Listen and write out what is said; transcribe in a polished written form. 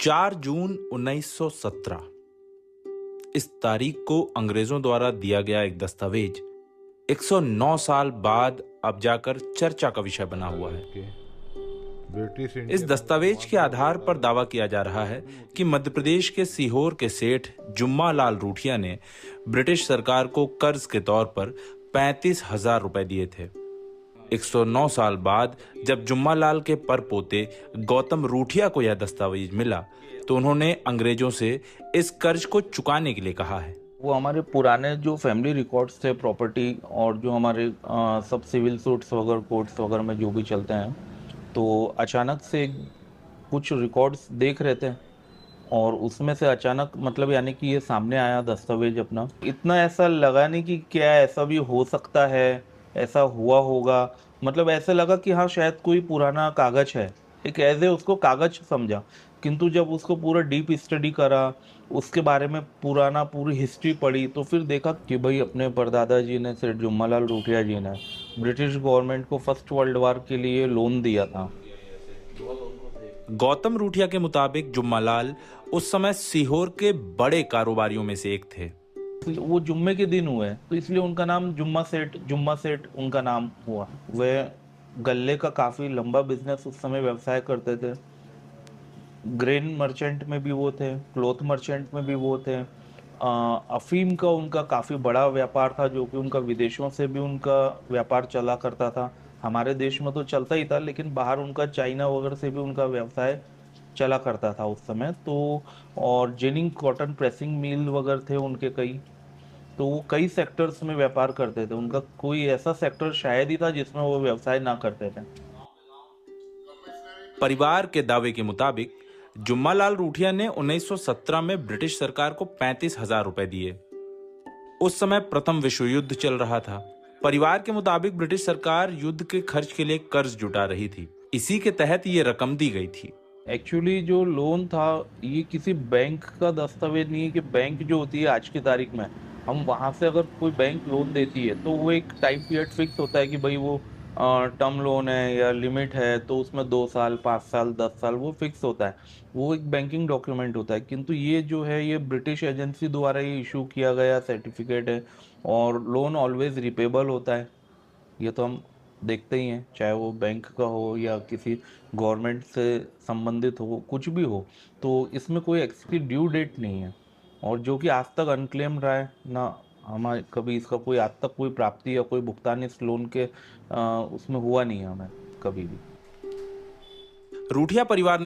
4 जून 1917 इस तारीख को अंग्रेजों द्वारा दिया गया एक दस्तावेज 109 साल बाद अब जाकर चर्चा का विषय बना हुआ है। ब्रिटिश इस दस्तावेज के आधार पर दावा किया जा रहा है कि मध्य प्रदेश के सीहोर के सेठ जुम्मा लाल रूठिया ने ब्रिटिश सरकार को कर्ज के तौर पर 35,000 रुपए दिए थे। 109 साल बाद जब जुम्मा लाल के परपोते गौतम रूठिया को यह दस्तावेज मिला तो उन्होंने अंग्रेजों से इस कर्ज को चुकाने के लिए कहा है। वो हमारे पुराने जो फैमिली रिकॉर्ड्स थे प्रॉपर्टी और जो हमारे सब सिविल सूट्स वगैरह कोर्ट्स वगैरह में जो भी चलते हैं, तो अचानक से कुछ रिकॉर्ड्स देख रहे थे और उसमें से अचानक मतलब यानी कि ये सामने आया दस्तावेज अपना। इतना ऐसा लगा नहीं कि क्या ऐसा भी हो सकता है, ऐसा हुआ होगा। मतलब ऐसे लगा कि हाँ शायद कोई पुराना कागज है, एक ऐसे उसको कागज समझा। किंतु जब उसको पूरा डीप स्टडी करा, उसके बारे में पूरी हिस्ट्री पढ़ी, तो फिर देखा कि भाई अपने परदादा जी ने, सेठ जुम्मालाल रूठिया जी ने ब्रिटिश गवर्नमेंट को फर्स्ट वर्ल्ड वॉर के लिए लोन दिया था। गौतम रूठिया के मुताबिक जुम्मालाल उस समय सीहोर के बड़े कारोबारियों में से एक थे। वो जुम्मे के दिन हुए तो इसलिए उनका नाम जुम्मा सेठ उनका नाम हुआ। वह गल्ले का काफी लंबा बिजनेस उस समय व्यवसाय करते थे। ग्रेन मर्चेंट में भी वो थे, क्लॉथ मर्चेंट में भी वो थे। अफीम का उनका काफी बड़ा व्यापार था, जो कि उनका विदेशों से भी उनका व्यापार चला करता था। हमारे देश में तो चलता ही था, लेकिन बाहर उनका चाइना वगैरह से भी उनका व्यवसाय चला करता था उस समय तो। और जेनिंग कॉटन प्रेसिंग मिल वगैरह थे उनके कई। तो वो कई सेक्टर्स में व्यापार करते थे। उनका कोई ऐसा सेक्टर शायद ही था जिसमें वो व्यवसाय ना करते थे। परिवार के दावे के मुताबिक जुम्मालाल रूठिया ने 1917 में ब्रिटिश सरकार को 35,000 रुपए दिए। उस समय प्रथम विश्व युद्ध चल रहा था। परिवार के मुताबिक ब्रिटिश सरकार युद्ध के खर्च के लिए कर्ज जुटा रही थी, इसी के तहत ये रकम दी गई थी। एक्चुअली जो लोन था ये किसी बैंक का दस्तावेज नहीं है कि बैंक जो होती है आज की तारीख में, हम वहां से अगर कोई बैंक लोन देती है तो वो एक टाइम पीरियड फिक्स होता है कि भाई वो टर्म लोन है या लिमिट है, तो उसमें 2 साल 5 साल 10 साल वो फिक्स होता है। वो एक बैंकिंग डॉक्यूमेंट होता है। किंतु ये जो है ये ब्रिटिश एजेंसी द्वारा ये इशू किया गया सर्टिफिकेट है और लोन ऑलवेज रिपेबल होता है। ये तो हम देखते ही हैं, चाहे वो बैंक का हो या किसी गवर्नमेंट से संबंधित हो, कुछ भी हो, तो इसमें कोई एक्सकी ड्यू डेट नहीं है। और जो कि आज तक अनक्लेम रहा है ना, हमारे कभी इसका कोई आज तक कोई प्राप्ति या कोई भुगतान इस लोन के उसमें हुआ नहीं है हमें कभी भी। रूठिया परिवार